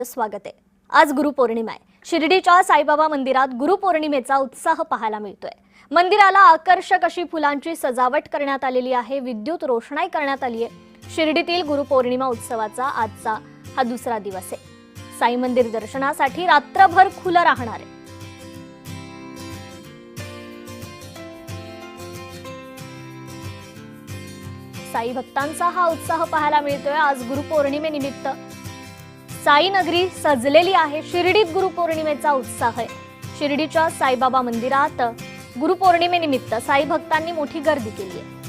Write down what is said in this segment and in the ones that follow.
स्वागत आहे। आज गुरुपौर्णिमा आहे। शिर्डीच्या साईबाबा मंदिरात गुरुपौर्णिमेचा उत्साह पाहायला मिळतोय। मंदिराला आकर्षक अशी फुलांची सजावट करण्यात आलेली आहे। विद्युत रोषणाई करण्यात आली आहे। शिर्डीतील गुरुपौर्णिमा उत्सवाचा आजचा हा दुसरा दिवस आहे। साई मंदिर दर्शनासाठी रात्रभर खुलं राहणार आहे। साई भक्तांचा हा उत्साह पाहायला मिळतोय। आज गुरुपौर्णिमेनिमित्त साई नगरी सजलेली आहे। शिर्डीत गुरुपौर्णिमेचा उत्साह आहे। शिर्डीच्या साईबाबा मंदिरात गुरुपौर्णिमेनिमित्त साई भक्तांनी मोठी गर्दी केली आहे।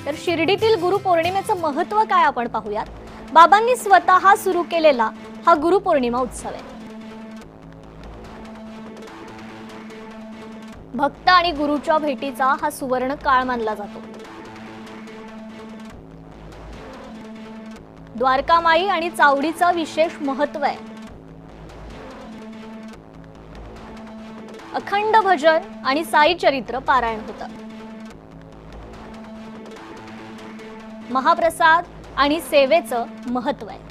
तर शिर्डीतील गुरुपौर्णिमेचं महत्त्व काय आपण पाहूयात। बाबांनी स्वतः सुरू केलेला हा गुरुपौर्णिमा उत्सव आहे। भक्त आणि गुरुच्या भेटीचा हा सुवर्ण काळ मानला जातो। द्वारकामाई आणि चावडीचं विशेष महत्त्व आहे। अखंड भजन आणि साई चरित्र पारायण होतं। महाप्रसाद आणि सेवेचं महत्त्व आहे।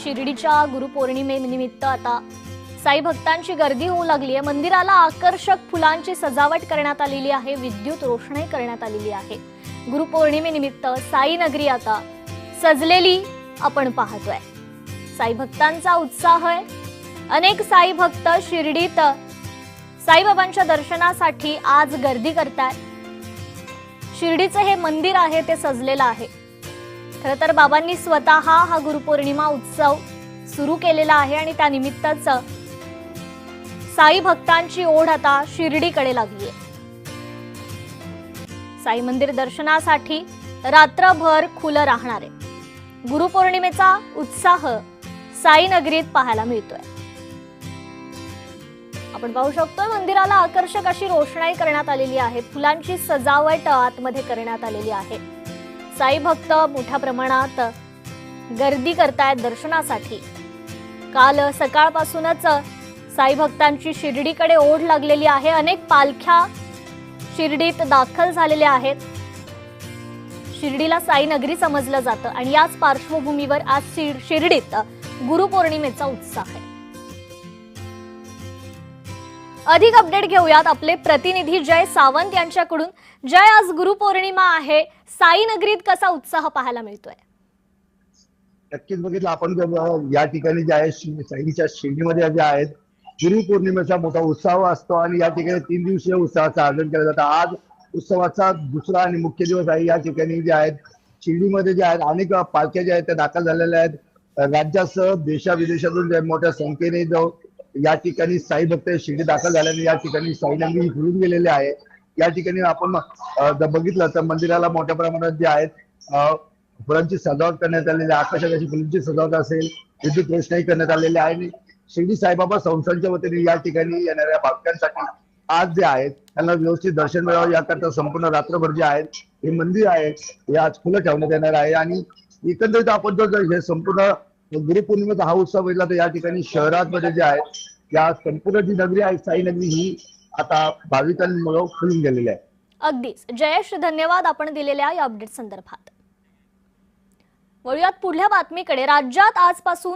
शिर्डीच्या गुरुपौर्णिमेनिमित्त आता साई भक्तांची गर्दी होऊ लागली आहे। मंदिराला आकर्षक फुलांची सजावट करण्यात आलेली आहे। विद्युत रोषणाई करण्यात आलेली आहे। गुरुपौर्णिमेनिमित्त साई नगरी आता सजलेली आपण पाहतोय। साई भक्तांचा उत्साह आहे। अनेक साई भक्त शिर्डीत साईबाबांच्या दर्शनासाठी आज गर्दी करतात। शिर्डीचे हे मंदिर आहे ते सजलेलं आहे। खरं तर बाबांनी स्वतः हा गुरुपौर्णिमा उत्सव सुरू केलेला आहे आणि त्यानिमित्तच साई भक्तांची ओढ आता शिर्डीकडे लागली आहे। साई मंदिर दर्शनासाठी रात्रभर खुलं राहणार आहे। गुरुपौर्णिमेचा उत्साह साई नगरीत पाहायला मिळतोय। आपण पाहू शकतो मंदिराला आकर्षक अशी रोषणाई करण्यात आलेली आहे। फुलांची सजावट आतमध्ये करण्यात आलेली आहे। साई भक्त मोठ्या प्रमाणात गर्दी करतायत दर्शनासाठी। काल सकाळपासूनच साई भक्तांची शिर्डीकडे ओढ लागलेली आहे। अनेक पालख्या शिर्डीत दाखल झालेल्या आहेत। शिर्डीला साई नगरी समजलं जातं आणि याच पार्श्वभूमीवर आज शिर्डीत गुरुपौर्णिमेचा उत्साह आहे। अधिक अपडेट घेऊयात आपले प्रतिनिधी जय सावंत यांच्याकडून। जय, आज गुरुपौर्णिमा आहे, साई नगरीत कसा उत्साह पाहायला मिळतोय? नक्कीच बघितलं आपण या ठिकाणी जे आहे साईच्या शिर्डीमध्ये जे आहेत गुरुपौर्णिमेचा मोठा उत्साह असतो आणि या ठिकाणी 3 दिवसीय उत्सवाचं आयोजन केलं जातं। आज उत्सवाचा दुसरा आणि मुख्य दिवस आहे। या ठिकाणी जे आहेत शिर्डीमध्ये जे आहेत अनेक पालख्या ज्या आहेत त्या दाखल झालेल्या आहेत। राज्यासह देशाविदेशातून जे मोठ्या संख्येने जो या ठिकाणी साई भक्त शिर्डी दाखल झाल्याने या ठिकाणी साई नगरी फुलून गेलेले आहे। या ठिकाणी आपण बघितलं तर मंदिराला मोठ्या प्रमाणात जे आहेत फुलांची सजावट करण्यात आलेली आहे। आकर्षक अशी फुलांची सजावट असेल, विद्युत रोषणाई करण्यात आलेली आहे आणि शिर्डी साईबाबा संस्थांच्या वतीने या ठिकाणी येणाऱ्या भक्तांसाठी आज जे आहेत त्यांना व्यवस्थित दर्शन मिळावं याकरता संपूर्ण रात्रभर जे आहेत हे मंदिर आहे हे आज खुलं ठेवण्यात येणार आहे। आणि एकंदरीत आपण जर हे संपूर्ण गुरुपौर्णिमेचा हा उत्सव बघितला तर या ठिकाणी शहरांमध्ये जे आहे या संपूर्ण जी नगरी आहे साई नगरी ही आता भाविकांमुळे फुलून गेलेली आहे। अगदीच जयेश, धन्यवाद आपण दिलेल्या या अपडेट संदर्भात। वळूयात पुढल्या बातमीकडे। राज्यात आजपासून